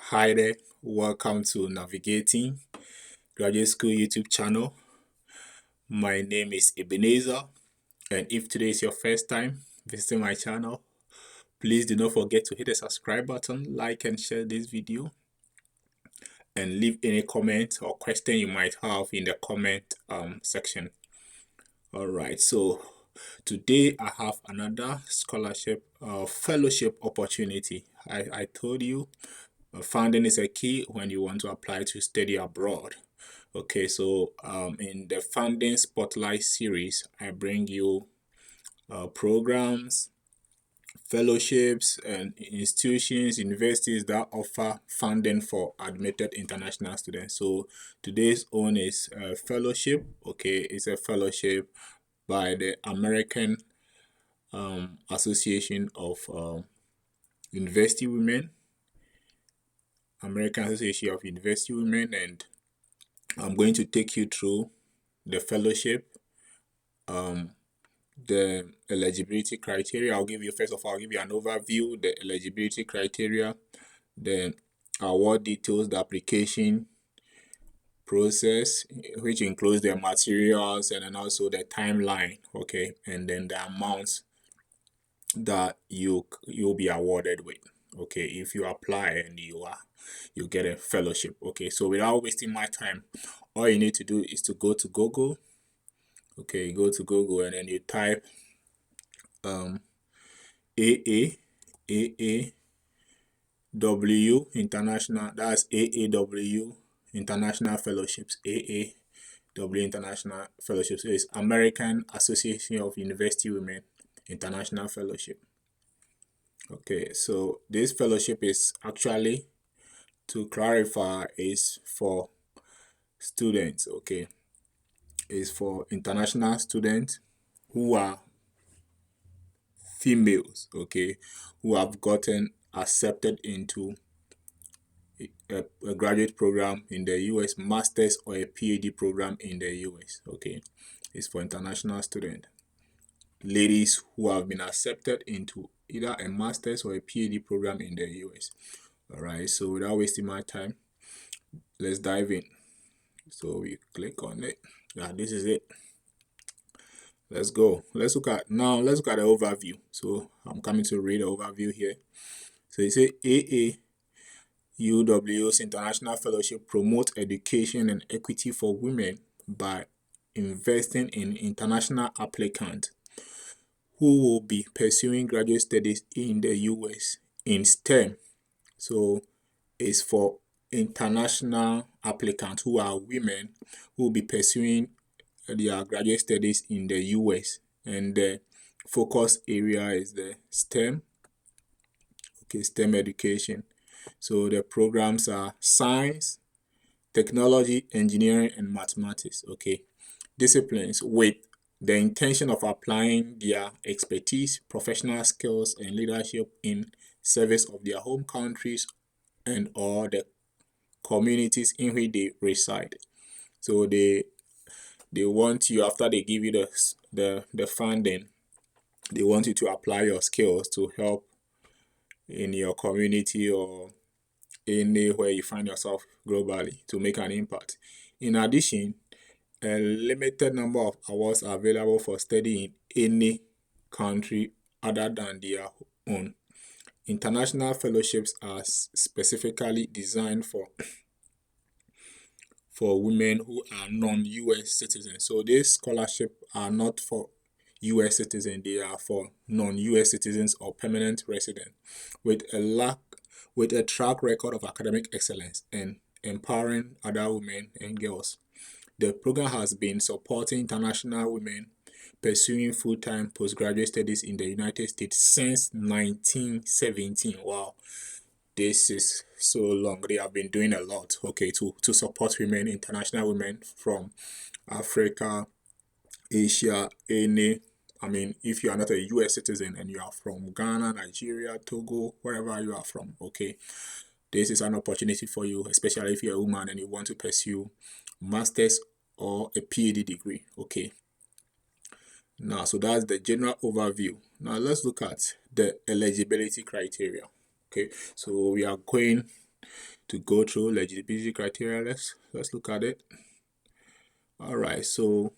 Hi there, welcome to Navigating Graduate School YouTube channel. My name is Ebenezer, and if today is your first time visiting my channel, please do not forget to hit the subscribe button, like and share this video, and leave any comment or question you might have in the comment section. Alright, so today I have another scholarship fellowship opportunity. I told you funding is a key when you want to apply to study abroad. Okay, so in the funding spotlight series, I bring you programs, fellowships, and institutions, universities that offer funding for admitted international students. So today's own is a fellowship. Okay, it's a fellowship by the American Association of University Women, American Association of University Women, and I'm going to take you through the fellowship, the eligibility criteria. I'll give you an overview, the eligibility criteria, the award details, the application process, which includes the materials and then also the timeline, okay, and then the amounts that you'll be awarded with. Okay, if you apply and you get a fellowship. Okay, so without wasting my time, all you need to do is to go to Google. Okay, go to Google and then you type AAUW International, that's AAUW International Fellowships, AAUW International Fellowships. So it's American Association of University Women International Fellowship. Okay, so this fellowship is actually, to clarify, is for students. Okay, is for international students who are females, okay, who have gotten accepted into a graduate program in the US, master's or a PhD program in the US. Okay, it's for international students, ladies who have been accepted into either a master's or a PhD program in the US. All right, so without wasting my time, let's dive in. So we click on it. Yeah, this is it. Let's go. Let's look at the overview. So I'm coming to read the overview here. So it says AAUW's International Fellowship promotes education and equity for women by investing in international applicants who will be pursuing graduate studies in the US in STEM. So it's for international applicants who are women who will be pursuing their graduate studies in the US, and the focus area is the STEM. Okay, STEM education. So the programs are science, technology, engineering, and mathematics. Okay, disciplines with the intention of applying their expertise, professional skills, and leadership in service of their home countries and or the communities in which they reside. So they want you, after they give you the funding, they want you to apply your skills to help in your community or anywhere you find yourself globally to make an impact. In addition, a limited number of awards are available for study in any country other than their own. International fellowships are specifically designed for women who are non-US citizens. So these scholarships are not for US citizens, they are for non-US citizens or permanent residents with a track record of academic excellence and empowering other women and girls. The program has been supporting international women pursuing full-time postgraduate studies in the United States since 1917. Wow, this is so long. They have been doing a lot, okay, to support women, international women from Africa, Asia, if you are not a US citizen and you are from Ghana, Nigeria, Togo, wherever you are from, okay, this is an opportunity for you, especially if you're a woman and you want to pursue master's or a PhD degree. Okay, now, so that's the general overview. Now let's look at the eligibility criteria. Okay, so we are going to go through eligibility criteria. Let's look at it. All right, so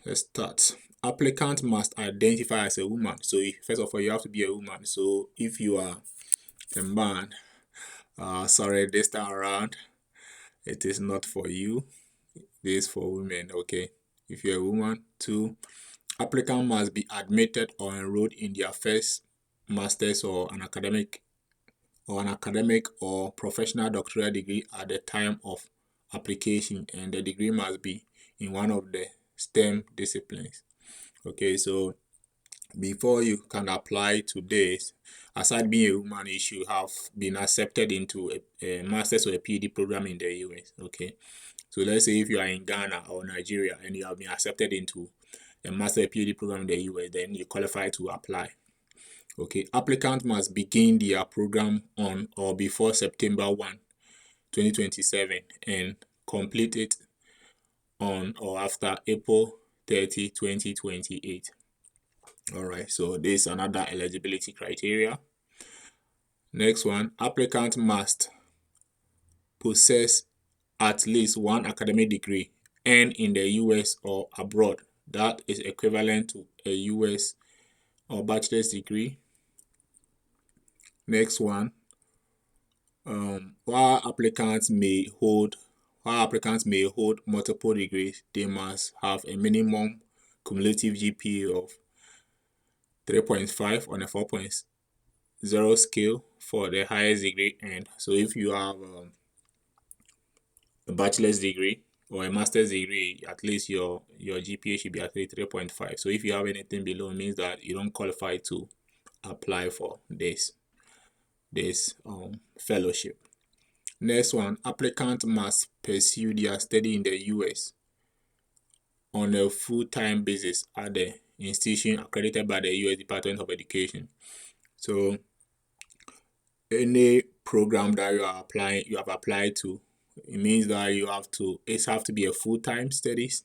let's start. Applicant must identify as a woman. So first of all, you have to be a woman. So if you are a man, sorry, this time around, it is not for you. This is for women, okay? If you're a woman, 2, applicant must be admitted or enrolled in their first master's or an academic or professional doctoral degree at the time of application, and the degree must be in one of the STEM disciplines. Okay, so before you can apply to this, aside being a woman, you should have been accepted into a master's or a PhD program in the US. Okay, so let's say if you are in Ghana or Nigeria and you have been accepted into a master or PhD program in the US, then you qualify to apply. Okay, applicants must begin their program on or before September 1, 2027 and complete it on or after April 30, 2028. All right, so this is another eligibility criteria. Next one, applicant must possess at least one academic degree earned in the US or abroad that is equivalent to a US or bachelor's degree. Next one, while applicants may hold multiple degrees, they must have a minimum cumulative GPA of 3.5 on a 4.0 scale for the highest degree earned. So if you have a bachelor's degree or a master's degree, at least your GPA should be at least 3.5. So if you have anything below, it means that you don't qualify to apply for this fellowship. Next one, applicant must pursue their study in the US on a full-time basis at the institution accredited by the US Department of Education. So any program that you have applied to, it means that it have to be a full-time studies.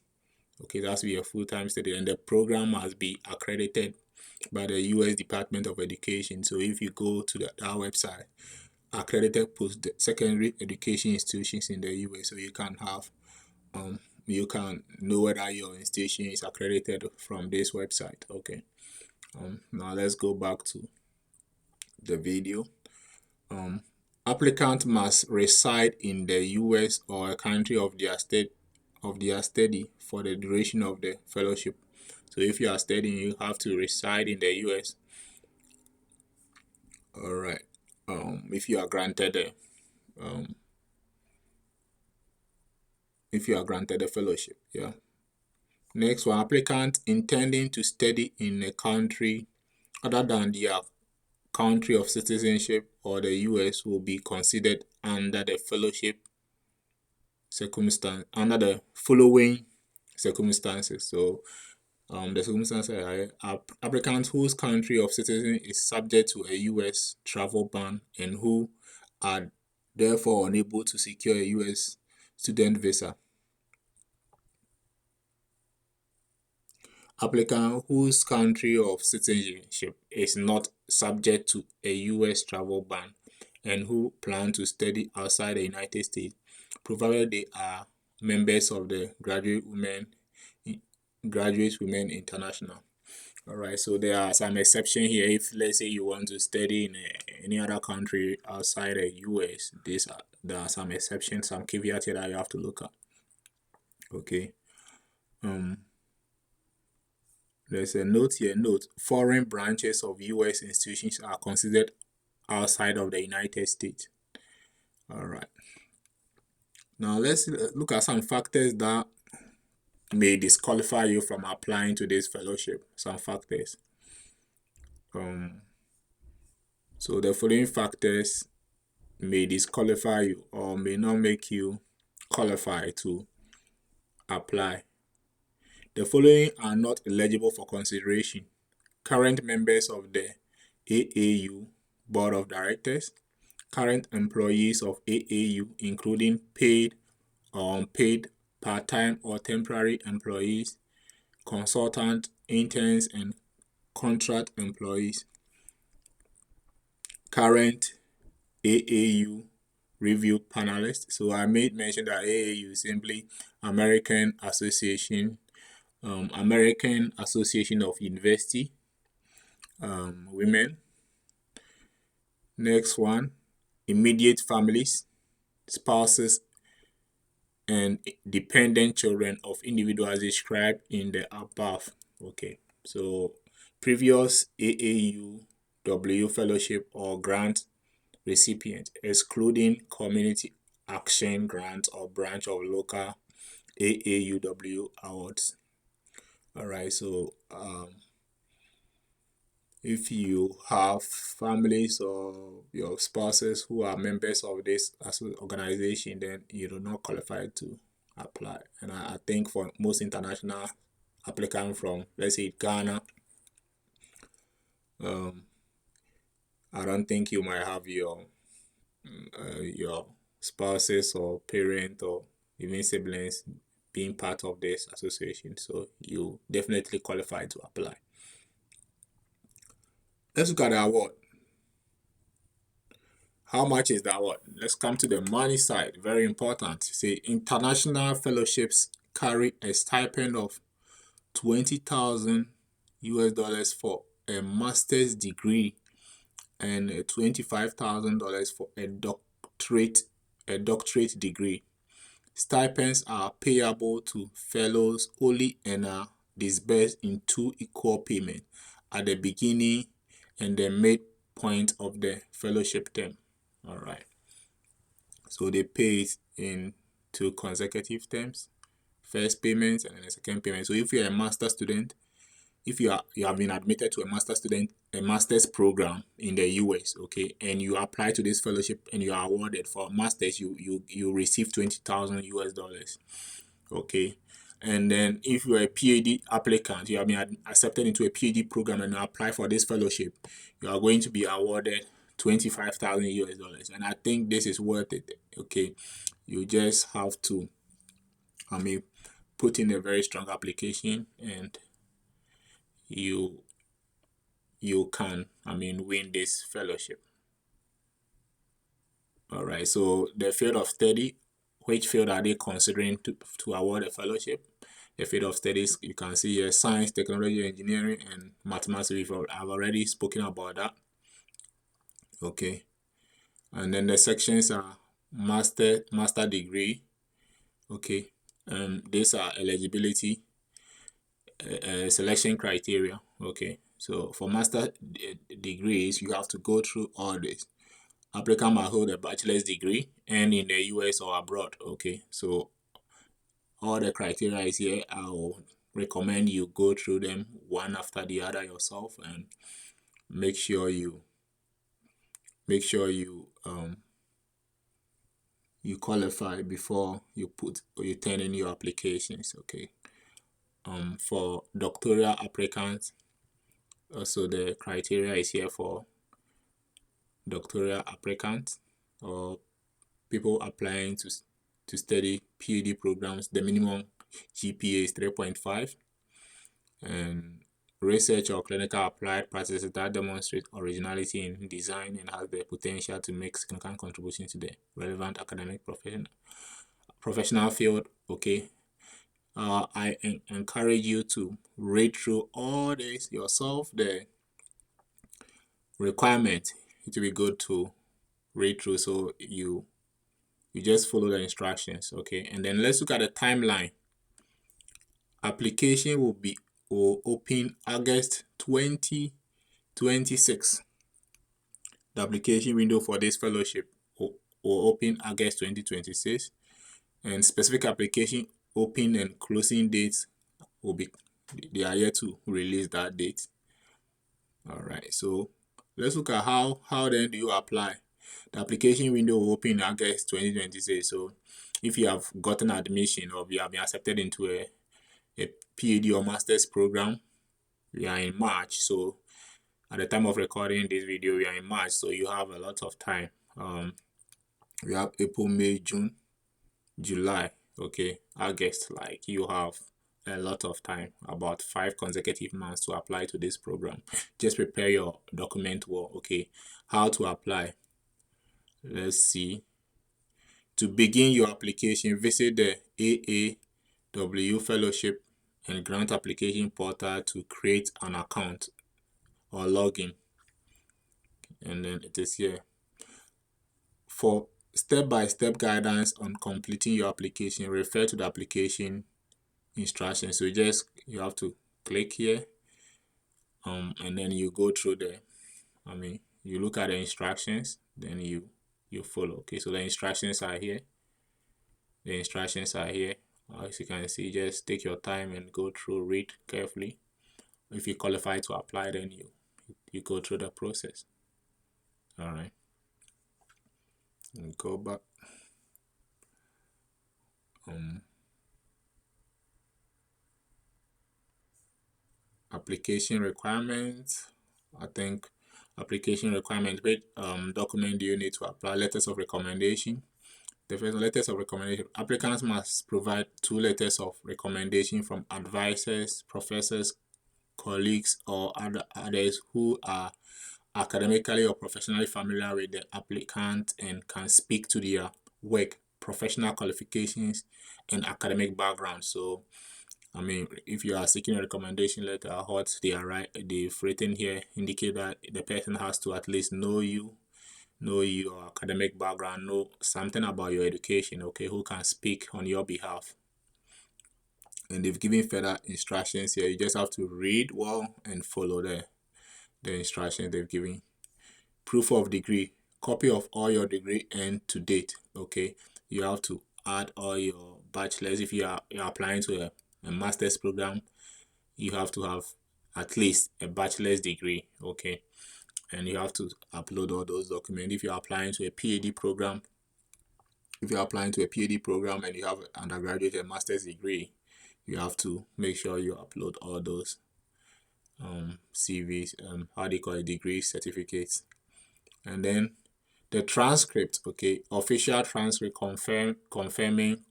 Okay, it has to be a full-time study, and the program must be accredited by the US Department of Education. So if you go to that website, accredited post-secondary education institutions in the US, so you can have you can know whether your institution is accredited from this website. Okay, now let's go back to the video. Applicant must reside in the US or a country of their study for the duration of the fellowship. So if you are studying, you have to reside in the US. All right. If you are granted a fellowship, yeah. Next one, applicant intending to study in a country other than their country of citizenship or the US will be considered under the following circumstances. So the circumstances are applicants whose country of citizenship is subject to a US travel ban and who are therefore unable to secure a US student visa. Applicant whose country of citizenship is not subject to a US travel ban and who plan to study outside the United States, provided they are members of the Graduate Women International. All right, so there are some exceptions here. If let's say you want to study in any other country outside the US, there are some exceptions, some caveats here that you have to look at. Okay. There's a note here. Note: foreign branches of US institutions are considered outside of the United States. All right. Now let's look at some factors that may disqualify you from applying to this fellowship. Some factors. So the following factors may disqualify you or may not make you qualify to apply. The following are not eligible for consideration: current members of the AAU Board of Directors, current employees of AAU, including paid or unpaid, part-time or temporary employees, consultant, interns, and contract employees, current AAU review panelists. So I made mention that AAU is simply American Association of University Women. Next one, immediate families, spouses, and dependent children of individuals described in the above. Okay, so previous AAUW fellowship or grant recipient, excluding community action grant or branch of local AAUW awards. All right, so if you have families or your spouses who are members of this organization, then you do not qualify to apply. And I think for most international applicants from, let's say, Ghana, I don't think you might have your spouses or parent or even siblings being part of this association, so you definitely qualify to apply. Let's look at the award. How much is the award? Let's come to the money side. Very important. Say international fellowships carry a stipend of 20,000 US dollars for a master's degree and $25,000 for a doctorate degree. Stipends are payable to fellows only and are disbursed in 2 equal payments at the beginning and the midpoint of the fellowship term. All right. So they pay it in 2 consecutive terms. First payment and then the second payment. So if you're a master student, if you have been admitted to a master's program in the US, okay, and you apply to this fellowship and you are awarded for masters, you receive 20,000 US dollars, okay. And then if you're a PhD applicant, you have been accepted into a PhD program and you apply for this fellowship, you are going to be awarded 25,000 US dollars. And I think this is worth it, okay. You just have to, put in a very strong application and you can win this fellowship. All right, so the field of study, which field are they considering to award a fellowship? The field of studies, you can see here, science, technology, engineering, and mathematics. I've already spoken about that. Okay, and then the sections are master degree. Okay, these are eligibility selection criteria. Okay, so for master degrees, you have to go through all this. Applicant must hold a bachelor's degree and in the US or abroad. Okay, so all the criteria is here. I will recommend you go through them one after the other yourself and make sure you you qualify before you turn in your applications. Okay, for doctoral applicants, also the criteria is here for doctoral applicants or people applying to study PhD programs. The minimum GPA is 3.5, and research or clinical applied practices that demonstrate originality in design and have the potential to make significant contributions to the relevant academic professional field. Okay, I encourage you to read through all this yourself. The requirement, it will be good to read through, so you just follow the instructions. Okay, and then let's look at the timeline. Application will open August 2026. The application window for this fellowship will open August 2026, and specific application open and closing dates they are yet to release that date. All right, so let's look at how then do you apply. The application window will open in August 2026. So if you have gotten admission or you have been accepted into a PhD or master's program, we are in March. So at the time of recording this video, we are in March, so you have a lot of time. We have April, May, June, July, okay, August. Like, you have a lot of time, about 5 consecutive months to apply to this program. Just prepare your document well. Okay, how to apply? Let's see. To begin your application, visit the AAUW Fellowship and Grant Application portal to create an account or login. And then it is here. For step-by-step guidance on completing your application, refer to the application instructions. So you have to click here, and then you go through you look at the instructions, then you follow. Okay, so the instructions are here. As you can see, just take your time and go through, read carefully. If you qualify to apply, then you go through the process. All right, and go back. Application requirements. I think application requirements. Which document do you need to apply? Letters of recommendation. The first, letters of recommendation. Applicants must provide 2 letters of recommendation from advisors, professors, colleagues, or others who are academically or professionally familiar with the applicant and can speak to their work, professional qualifications, and academic background. So, if you are seeking a recommendation letter, what they've written here indicate that the person has to at least know your academic background, know something about your education, okay, who can speak on your behalf. And they've given further instructions here. You just have to read well and follow the instructions they've given. Proof of degree. Copy of all your degree and to date. Okay, you have to add all your bachelor's. If you're applying to a master's program, you have to have at least a bachelor's degree. Okay, and you have to upload all those documents. If you're applying to a PhD program, and you have an undergraduate and master's degree, you have to make sure you upload all those CVs, degree certificates. And then the transcript, okay, official transcript confirming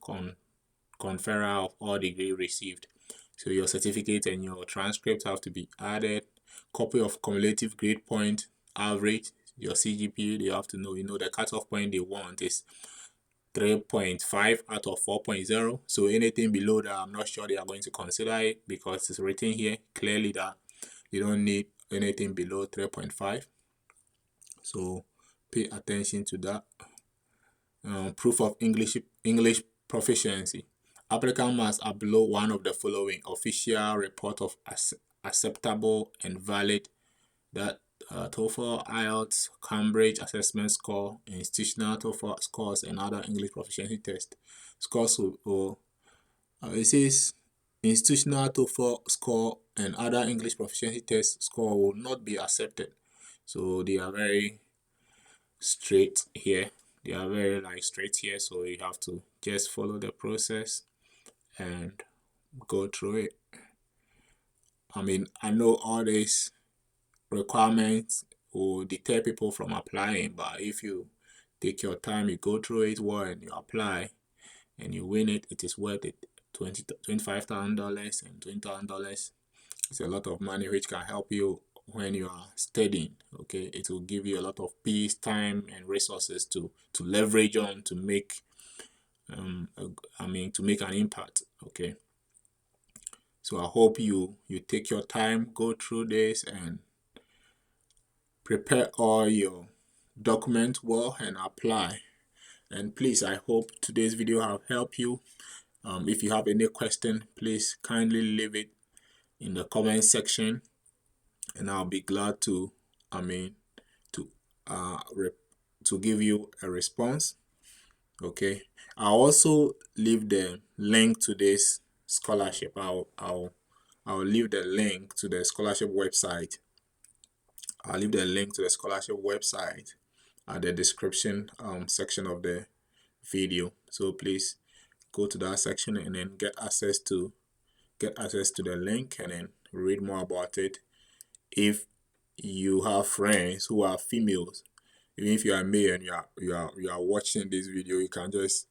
conferral of all degree received. So your certificate and your transcript have to be added. Copy of cumulative grade point average, your CGPA, they have to know. The cutoff point they want is 3.5 out of 4.0. So anything below that, I'm not sure they are going to consider it, because it's written here clearly that you don't need anything below 3.5. So pay attention to that. Proof of English proficiency. Applicant must upload one of the following: official report of acceptable and valid, that TOEFL, IELTS, Cambridge assessment score, institutional TOEFL scores, and other English proficiency test scores. It says institutional TOEFL score and other English proficiency test score will not be accepted. So they are very straight here. So you have to just follow the process and go through it. I know all these requirements will deter people from applying, but if you take your time, you go through it well, and you apply and you win it, it is worth it. $25,000 and $20,000. It's a lot of money which can help you when you are studying. Okay, it will give you a lot of peace, time, and resources to leverage on to make to make an impact. Okay, so I hope you take your time, go through this, and prepare all your documents well and apply. And please, I hope today's video have helped you. If you have any question, please kindly leave it in the comment section, and I'll be glad to give you a response. Okay, I'll also leave the link to this scholarship. I'll leave the link to the scholarship website. I'll leave the link to the scholarship website at the description section of the video. So please go to that section and then get access to the link and then read more about it. If you have friends who are females, even if you are male and you are watching this video, you can just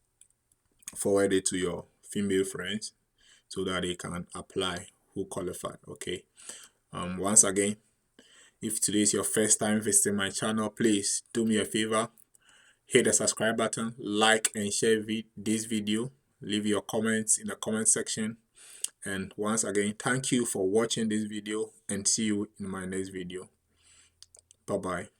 forward it to your female friends so that they can apply who qualify. Okay. Once again, if today is your first time visiting my channel, please do me a favor, hit the subscribe button, like and share this video. Leave your comments in the comment section. And once again, thank you for watching this video, and see you in my next video. Bye bye.